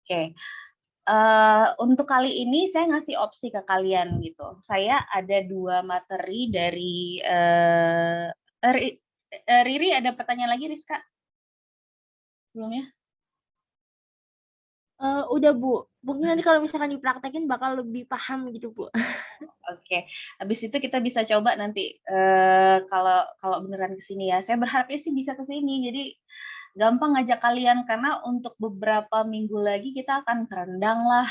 Oke. Untuk kali ini saya ngasih opsi ke kalian gitu. Saya ada 2 materi dari, Riri ada pertanyaan lagi, Rizka? Sebelumnya? Udah Bu, mungkin nanti kalau misalkan dipraktekin bakal lebih paham gitu Bu. Oke, habis itu kita bisa coba nanti, kalau beneran ke sini ya. Saya berharapnya sih bisa ke sini, jadi gampang ngajak kalian, karena untuk beberapa minggu lagi kita akan ke rendang lah,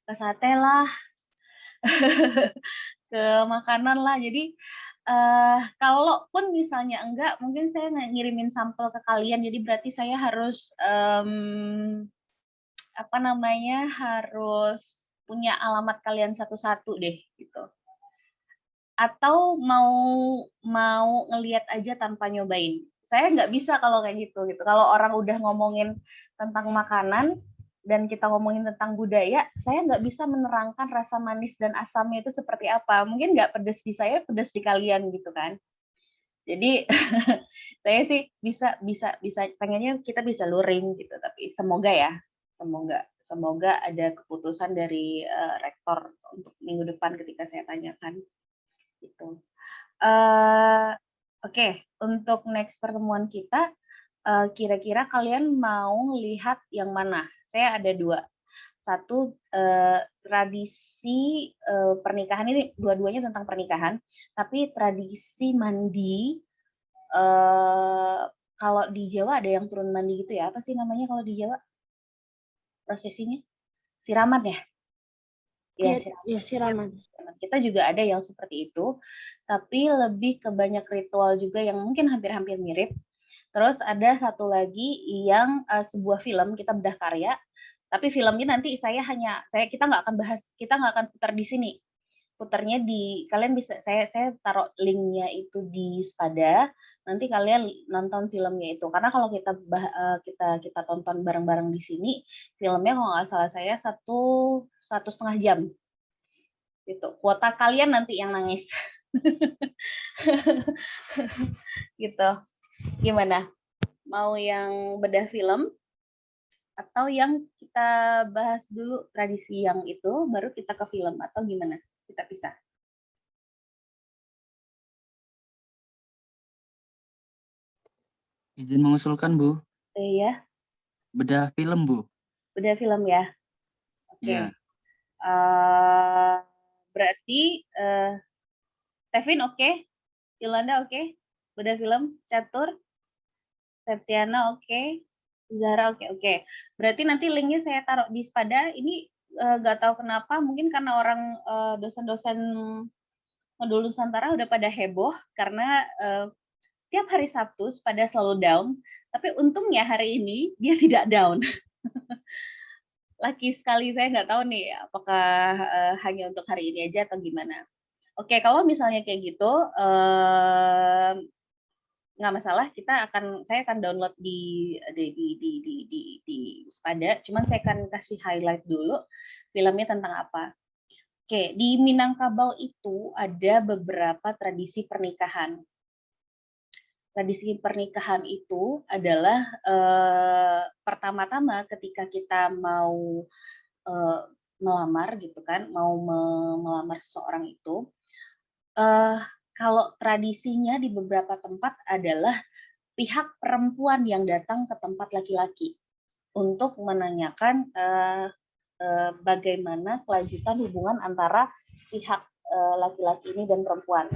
ke sate lah, ke makanan lah. Jadi, kalaupun misalnya enggak, mungkin saya ngirimin sampel ke kalian, jadi berarti saya harus, apa namanya, harus punya alamat kalian satu-satu deh, gitu. Atau mau ngelihat aja tanpa nyobain. Saya nggak bisa kalau kayak gitu. Kalau orang udah ngomongin tentang makanan dan kita ngomongin tentang budaya, saya nggak bisa menerangkan rasa manis dan asamnya itu seperti apa. Mungkin nggak pedes di saya, pedes di kalian gitu kan. Jadi saya sih bisa pengennya kita bisa luring gitu, tapi semoga ya, semoga ada keputusan dari rektor untuk minggu depan ketika saya tanyakan gitu. Oke, untuk next pertemuan kita, kira-kira kalian mau lihat yang mana? Saya ada 2. Satu, tradisi, pernikahan ini dua-duanya tentang pernikahan, tapi tradisi mandi, kalau di Jawa ada yang turun mandi gitu ya, apa sih namanya kalau di Jawa prosesinya? Siraman ya? Iya, Iya, siraman. ya siraman. Kita juga ada yang seperti itu, tapi lebih ke banyak ritual juga yang mungkin hampir-hampir mirip. Terus ada satu lagi yang sebuah film kita bedah karya, tapi filmnya nanti kita nggak akan bahas, kita nggak akan putar di sini. Putarnya di kalian bisa saya taruh linknya itu di Spada. Nanti kalian nonton filmnya itu. Karena kalau kita tonton bareng-bareng di sini, filmnya kalau nggak salah saya 1,5 jam. Gitu. Kuota kalian nanti yang nangis. Gitu. Gimana? Mau yang bedah film atau yang kita bahas dulu tradisi yang itu baru kita ke film atau gimana? Kita pisah. Izin mengusulkan, Bu. Ya, Bedah film, Bu. bedah film ya. Oke. Iya. Berarti Tevin oke, Yolanda oke, bedah film, Catur, Septiana oke, Zara oke. Berarti nanti linknya saya taruh di Spada. Ini nggak tahu kenapa, mungkin karena orang dosen-dosen modul Nusantara udah pada heboh karena setiap hari Sabtu Spada selalu down. Tapi untungnya hari ini dia tidak down. Laki sekali, saya nggak tahu nih apakah hanya untuk hari ini aja atau gimana. Oke, kalau misalnya kayak gitu, nggak masalah. Saya akan download di Spada. Cuman saya akan kasih highlight dulu filmnya tentang apa. Oke, di Minangkabau itu ada beberapa tradisi pernikahan. Tradisi pernikahan itu adalah pertama-tama ketika kita mau melamar gitu kan, mau melamar seseorang itu, kalau tradisinya di beberapa tempat adalah pihak perempuan yang datang ke tempat laki-laki untuk menanyakan bagaimana kelanjutan hubungan antara pihak laki-laki ini dan perempuan.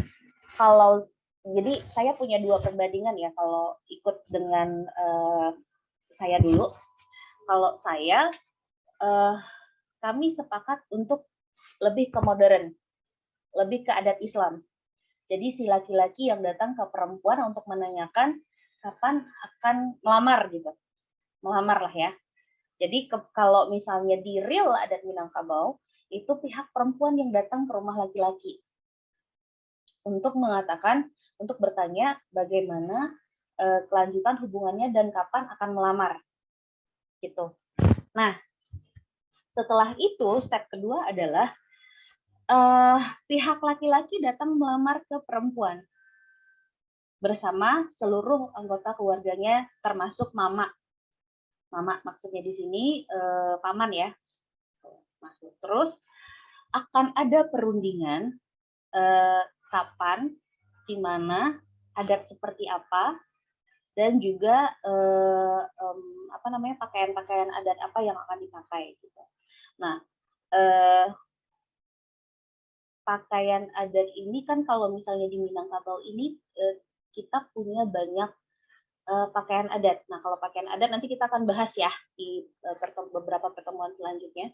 Jadi saya punya 2 perbandingan ya kalau ikut dengan saya dulu. Kalau saya, kami sepakat untuk lebih ke modern, lebih ke adat Islam. Jadi si laki-laki yang datang ke perempuan untuk menanyakan kapan akan melamar gitu. Melamar lah ya. Jadi kalau misalnya di real adat Minangkabau, itu pihak perempuan yang datang ke rumah laki-laki untuk bertanya bagaimana kelanjutan hubungannya dan kapan akan melamar. Gitu. Nah, setelah itu step kedua adalah pihak laki-laki datang melamar ke perempuan bersama seluruh anggota keluarganya termasuk mama. Mama maksudnya di sini paman ya. Masuk. Terus akan ada perundingan kapan, di mana, adat seperti apa, dan juga apa namanya pakaian-pakaian adat apa yang akan dipakai gitu. Nah, pakaian adat ini kan kalau misalnya di Minangkabau ini kita punya banyak pakaian adat. Nah, kalau pakaian adat nanti kita akan bahas ya di beberapa pertemuan selanjutnya.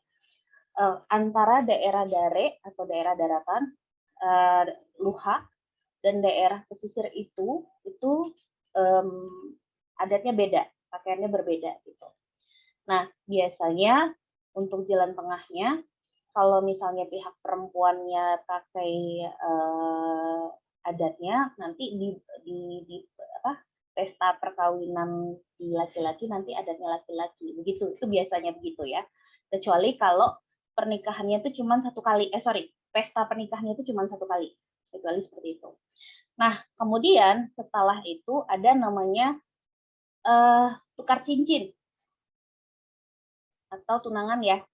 Antara daerah dare atau daerah daratan, luha, dan daerah pesisir itu adatnya beda, pakaiannya berbeda gitu. Nah, biasanya untuk jalan tengahnya, kalau misalnya pihak perempuannya pakai adatnya, nanti di apa, pesta perkawinan di laki-laki nanti adatnya laki-laki, begitu. Itu biasanya begitu ya. Kecuali kalau pernikahannya itu cuma satu kali, pesta pernikahannya itu cuma satu kali, kecuali seperti itu. Nah, kemudian setelah itu ada namanya tukar cincin atau tunangan ya,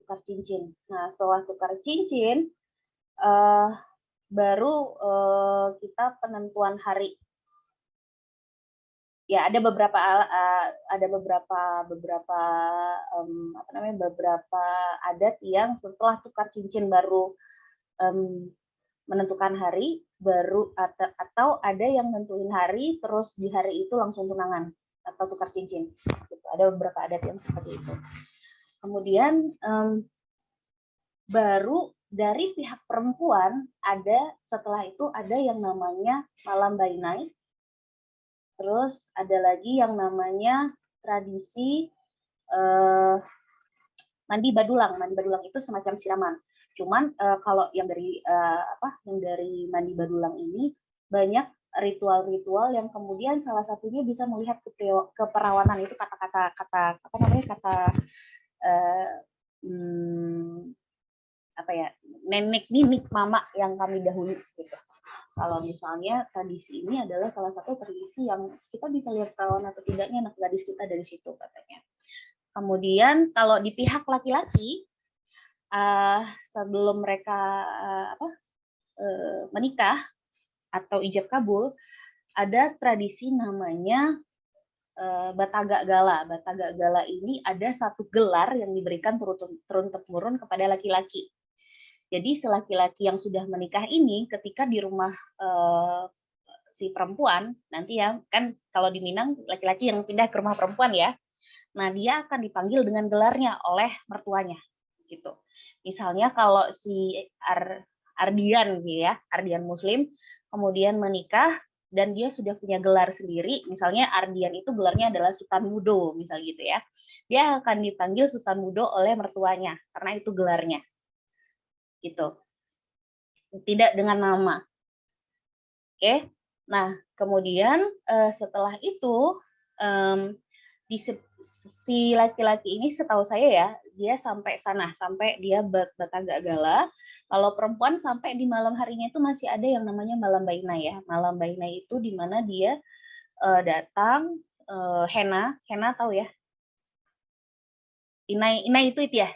tukar cincin. Nah, setelah tukar cincin, baru kita penentuan hari. Ya, ada beberapa beberapa adat yang setelah tukar cincin baru menentukan hari, baru atau ada yang nentuin hari terus di hari itu langsung tunangan atau tukar cincin. Gitu. Ada beberapa adat yang seperti itu. Kemudian baru dari pihak perempuan setelah itu ada yang namanya malam bainai. Terus ada lagi yang namanya tradisi mandi badulang. Mandi badulang itu semacam siraman. Cuman kalau yang dari mandi badulang ini banyak ritual-ritual yang kemudian salah satunya bisa melihat keperawanan. Itu kata nenek ninik mama yang kami dahulu gitu. Kalau misalnya tradisi ini adalah salah satu tradisi yang kita bisa lihat perawan atau tidaknya anak gadis kita dari situ katanya. Kemudian kalau di pihak laki-laki sebelum mereka menikah atau ijab kabul, ada tradisi namanya Bataga Gala. Bataga Gala ini ada satu gelar yang diberikan turun-temurun kepada laki-laki. Jadi si laki-laki yang sudah menikah ini ketika di rumah si perempuan, nanti ya kan kalau di Minang laki-laki yang pindah ke rumah perempuan ya, nah dia akan dipanggil dengan gelarnya oleh mertuanya gitu. Misalnya kalau si Ardian gitu ya, Ardian Muslim, kemudian menikah dan dia sudah punya gelar sendiri, misalnya Ardian itu gelarnya adalah Sultan Mudo, misal gitu ya. Dia akan dipanggil Sultan Mudo oleh mertuanya karena itu gelarnya. Gitu. Tidak dengan nama. Oke. Nah, kemudian setelah itu si laki-laki ini setahu saya ya, dia sampai sana, sampai dia Bataga Gala. Kalau perempuan sampai di malam harinya itu masih ada yang namanya malam baina ya. Malam baina itu di mana dia datang henna tahu ya? Inai itu ya.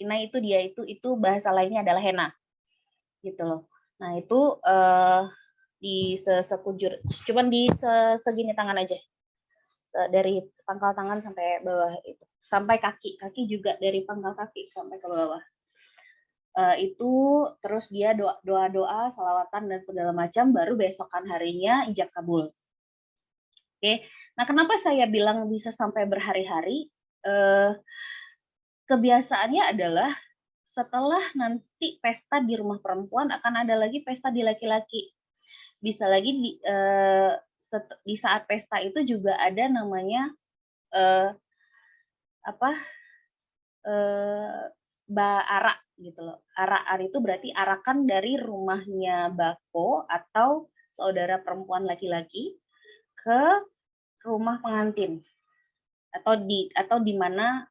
Inai itu dia itu bahasa lainnya adalah henna. Gitu loh. Nah, itu di sekujur, cuman di segini tangan aja. Dari pangkal tangan sampai bawah itu. Sampai kaki juga dari pangkal kaki sampai ke bawah. Itu terus dia doa-doa, salawatan dan segala macam, baru besokan harinya ijab kabul. Oke. Nah, kenapa saya bilang bisa sampai berhari-hari? Kebiasaannya adalah setelah nanti pesta di rumah perempuan akan ada lagi pesta di laki-laki. Bisa lagi di saat pesta itu juga ada namanya arak gitu loh. Arak itu berarti arakan dari rumahnya bako atau saudara perempuan laki-laki ke rumah pengantin atau di mana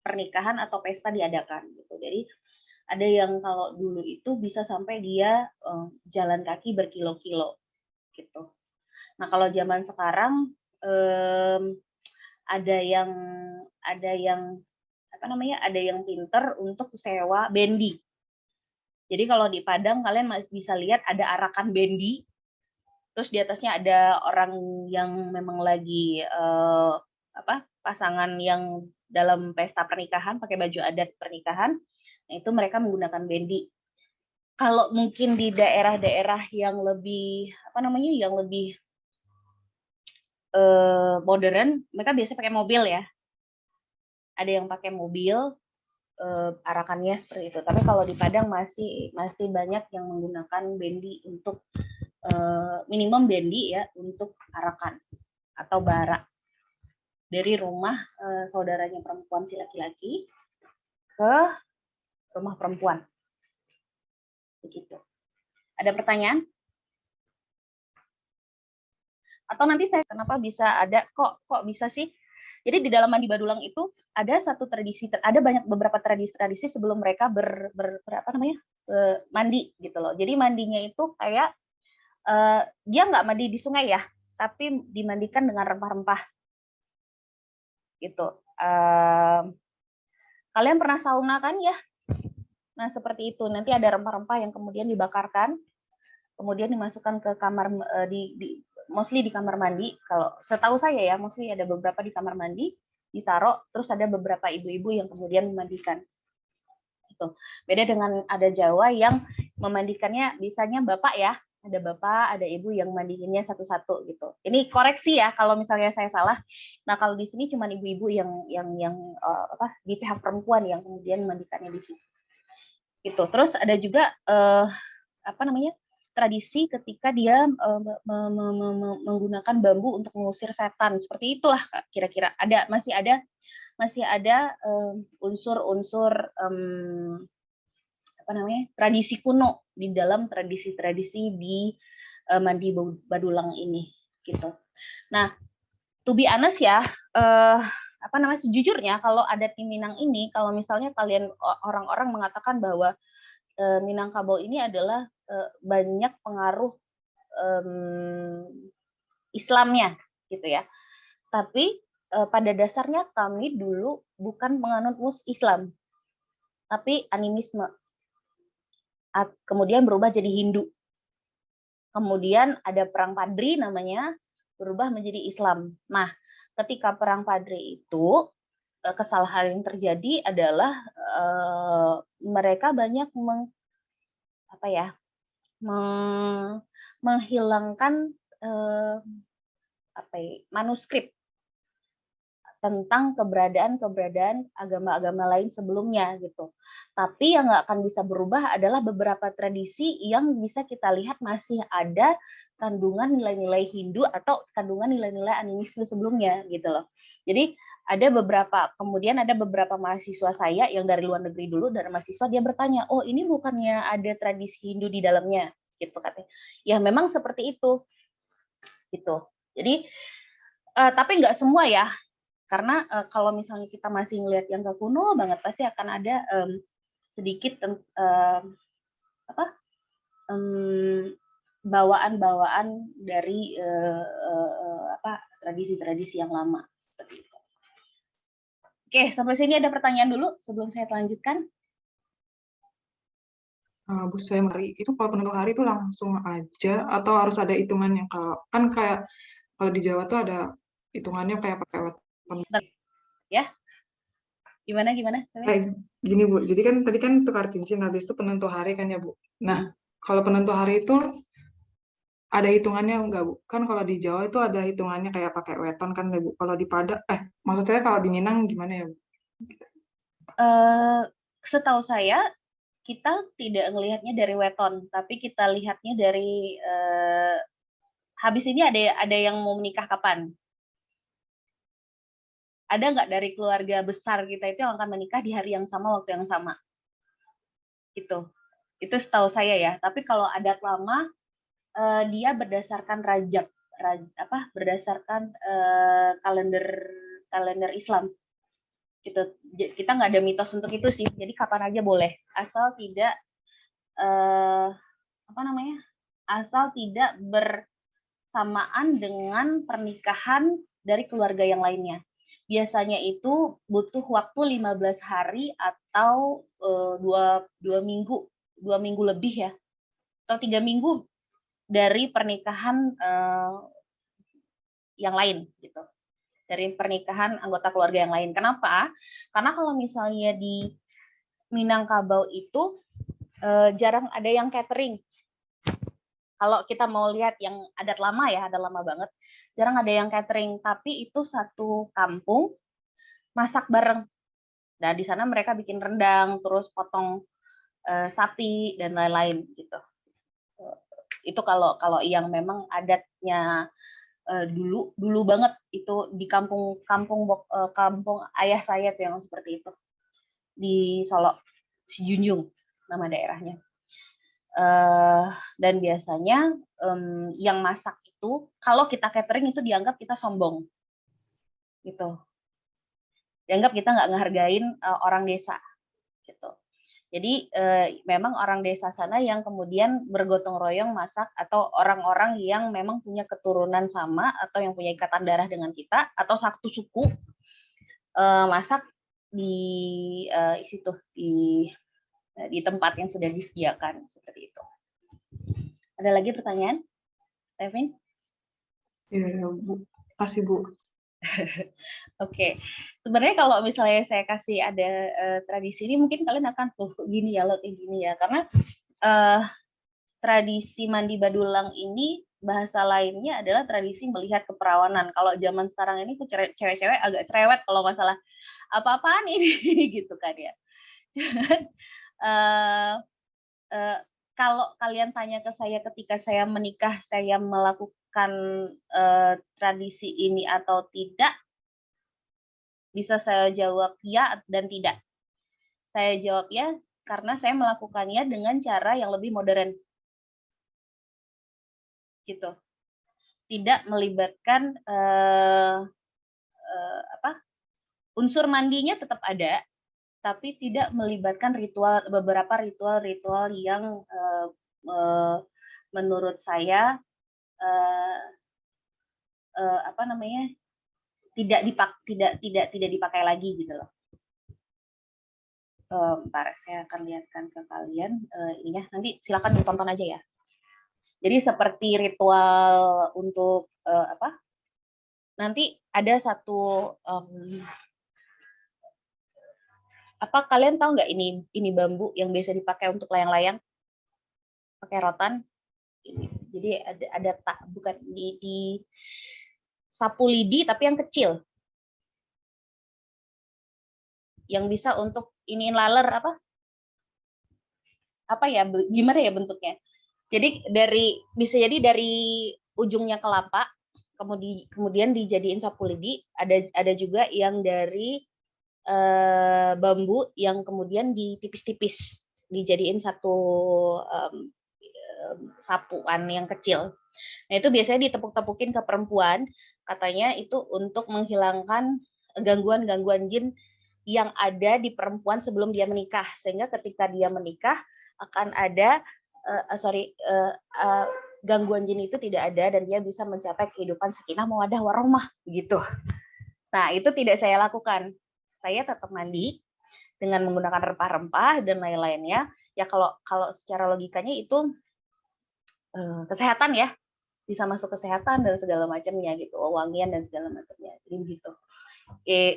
pernikahan atau pesta diadakan gitu. Jadi ada yang kalau dulu itu bisa sampai dia jalan kaki berkilo-kilo gitu. Nah, kalau zaman sekarang ada yang apa namanya, ada yang pinter untuk sewa bendi. Jadi kalau di Padang kalian masih bisa lihat ada arakan bendi, terus di atasnya ada orang yang memang lagi pasangan yang dalam pesta pernikahan pakai baju adat pernikahan. Nah, itu mereka menggunakan bendi. Kalau mungkin di daerah-daerah yang lebih yang lebih modern, mereka biasanya pakai mobil ya. Ada yang pakai mobil, arakannya seperti itu. Tapi kalau di Padang masih banyak yang menggunakan bendi untuk minimum bendi ya untuk arakan atau bara dari rumah saudaranya perempuan si laki-laki ke rumah perempuan. Begitu. Ada pertanyaan? Atau nanti saya kenapa bisa ada kok bisa sih? Jadi di dalam mandi Badulang itu ada satu tradisi, ada beberapa tradisi sebelum mereka mandi gitu loh. Jadi mandinya itu kayak dia nggak mandi di sungai ya, tapi dimandikan dengan rempah-rempah gitu. Kalian pernah sauna kan ya? Nah seperti itu, nanti ada rempah-rempah yang kemudian dibakarkan, kemudian dimasukkan ke kamar mostly di kamar mandi. Kalau setahu saya ya, mostly ada beberapa di kamar mandi, ditaruh, terus ada beberapa ibu-ibu yang kemudian memandikan. Itu beda dengan ada Jawa yang memandikannya bisanya bapak ya, ada bapak, ada ibu yang mandiinnya satu-satu gitu. Ini koreksi ya kalau misalnya saya salah. Nah kalau di sini cuma ibu-ibu yang di pihak perempuan yang kemudian memandikannya di sini. Gitu. Terus ada juga tradisi ketika dia menggunakan bambu untuk mengusir setan. Seperti itulah kira-kira. Masih ada unsur-unsur tradisi kuno di dalam tradisi-tradisi di mandi Badulang ini gitu. Nah, to be honest ya, sejujurnya kalau adat di Minang ini, kalau misalnya kalian orang-orang mengatakan bahwa Minangkabau ini adalah banyak pengaruh Islamnya gitu ya. Tapi pada dasarnya kami dulu bukan penganut Islam, tapi animisme. Kemudian berubah jadi Hindu. Kemudian ada perang Padri namanya, berubah menjadi Islam. Nah, ketika perang Padri itu kesalahan yang terjadi adalah mereka banyak menghilangkan manuskrip tentang keberadaan agama-agama lain sebelumnya gitu. Tapi yang nggak akan bisa berubah adalah beberapa tradisi yang bisa kita lihat masih ada kandungan nilai-nilai Hindu atau kandungan nilai-nilai animisme sebelumnya gitu loh. Jadi ada beberapa mahasiswa saya yang dari luar negeri dulu, dari mahasiswa dia bertanya, oh ini bukannya ada tradisi Hindu di dalamnya gitu katanya. Ya memang seperti itu gitu. Jadi tapi nggak semua ya. Karena kalau misalnya kita masih ngelihat yang kuno banget, pasti akan ada sedikit bawaan-bawaan dari tradisi-tradisi yang lama. Seperti itu. Oke, sampai sini ada pertanyaan dulu sebelum saya lanjutkan. Bu, saya Mari, itu kalau penentu hari itu langsung aja atau harus ada hitungannya? Kalau di Jawa tuh ada hitungannya kayak pakai weton. Ya, gimana? Gini Bu, jadi kan tadi kan tukar cincin, habis itu penentu hari kan ya Bu. Nah, kalau penentu hari itu ada hitungannya enggak Bu? Kan kalau di Jawa itu ada hitungannya kayak pakai weton kan ya Bu. Kalau di Padang, maksudnya kalau di Minang gimana ya Bu? Setahu saya kita tidak melihatnya dari weton, tapi kita lihatnya dari habis ini ada yang mau menikah kapan? Ada nggak dari keluarga besar kita itu yang akan menikah di hari yang sama, waktu yang sama? Itu setahu saya ya. Tapi kalau adat lama dia berdasarkan berdasarkan kalender Islam. Gitu. Kita nggak ada mitos untuk itu sih. Jadi kapan aja boleh, asal tidak asal tidak bersamaan dengan pernikahan dari keluarga yang lainnya. biasanya itu butuh waktu 15 hari atau 2 minggu, 2 minggu lebih ya, atau 3 minggu dari pernikahan yang lain gitu. Dari pernikahan anggota keluarga yang lain. Kenapa? Karena kalau misalnya di Minangkabau itu jarang ada yang catering. Kalau kita mau lihat yang adat lama ya, adat lama banget, jarang ada yang catering. Tapi itu satu kampung masak bareng. Nah di sana mereka bikin rendang, terus potong sapi dan lain-lain gitu. Itu kalau yang memang adatnya dulu banget itu di kampung ayah saya tuh yang seperti itu di Solo, Sijunjung nama daerahnya. Dan biasanya yang masak itu kalau kita catering itu dianggap kita sombong gitu, dianggap kita nggak ngehargain orang desa gitu. Jadi memang orang desa sana yang kemudian bergotong royong masak, atau orang-orang yang memang punya keturunan sama atau yang punya ikatan darah dengan kita atau satu suku masak di situ di tempat yang sudah disediakan seperti itu. Ada lagi pertanyaan, Tevin? Ya, Bu. Kasih, Bu. Oke, sebenarnya kalau misalnya saya kasih ada tradisi ini, mungkin kalian akan tuh gini ya, lo kayak gini ya, karena tradisi mandi badulang ini bahasa lainnya adalah tradisi melihat keperawanan. Kalau zaman sekarang ini tuh cewek-cewek agak cerewet kalau masalah apa-apaan ini gitu kan ya. Kalau kalian tanya ke saya ketika saya menikah, saya melakukan tradisi ini atau tidak, bisa saya jawab ya dan tidak. Saya jawab ya karena saya melakukannya dengan cara yang lebih modern. Gitu. Tidak melibatkan unsur mandinya tetap ada, tapi tidak melibatkan beberapa ritual yang menurut saya tidak dipakai lagi gitu loh. Bentar, saya akan lihatkan ke kalian ininya. Nanti silakan ditonton aja ya. Jadi seperti ritual untuk nanti ada satu kalian tahu nggak ini bambu yang biasa dipakai untuk layang-layang, pakai rotan. Jadi ada bukan di sapu lidi tapi yang kecil, yang bisa untuk iniin laler gimana ya bentuknya. Jadi bisa jadi dari ujungnya kelapa, kemudian dijadiin sapu lidi. Ada juga yang dari bambu yang kemudian ditipis-tipis, dijadiin satu sapuan yang kecil. Nah itu biasanya ditepuk-tepukin ke perempuan, katanya itu untuk menghilangkan gangguan-gangguan jin yang ada di perempuan sebelum dia menikah, sehingga ketika dia menikah akan ada gangguan jin itu tidak ada dan dia bisa mencapai kehidupan sakinah mawaddah warahmah begitu. Nah itu tidak saya lakukan. Saya tetap mandi dengan menggunakan rempah-rempah dan lain-lainnya. Ya kalau secara logikanya itu kesehatan ya, bisa masuk kesehatan dan segala macamnya gitu, wangian dan segala macamnya. Jadi begitu.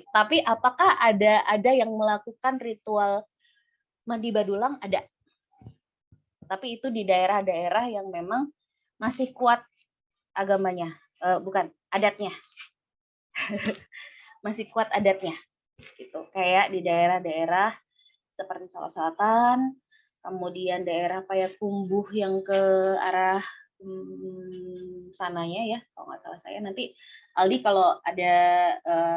Tapi apakah ada yang melakukan ritual mandi badulang? Ada. Tapi itu di daerah-daerah yang memang masih kuat agamanya, bukan adatnya, masih kuat adatnya, gitu. Kayak di daerah-daerah seperti Solo Selatan, kemudian daerah Payakumbuh yang ke arah sananya ya, kalau nggak salah saya. Nanti Aldi kalau ada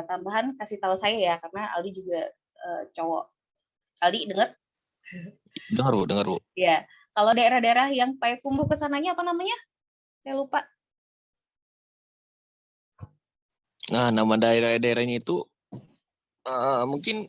tambahan kasih tahu saya ya, karena Aldi juga cowok. Aldi dengar? Dengar Bu. Ya, kalau daerah-daerah yang Payakumbuh ke sananya apa namanya? Saya lupa. Nah, nama daerah-daerahnya itu mungkin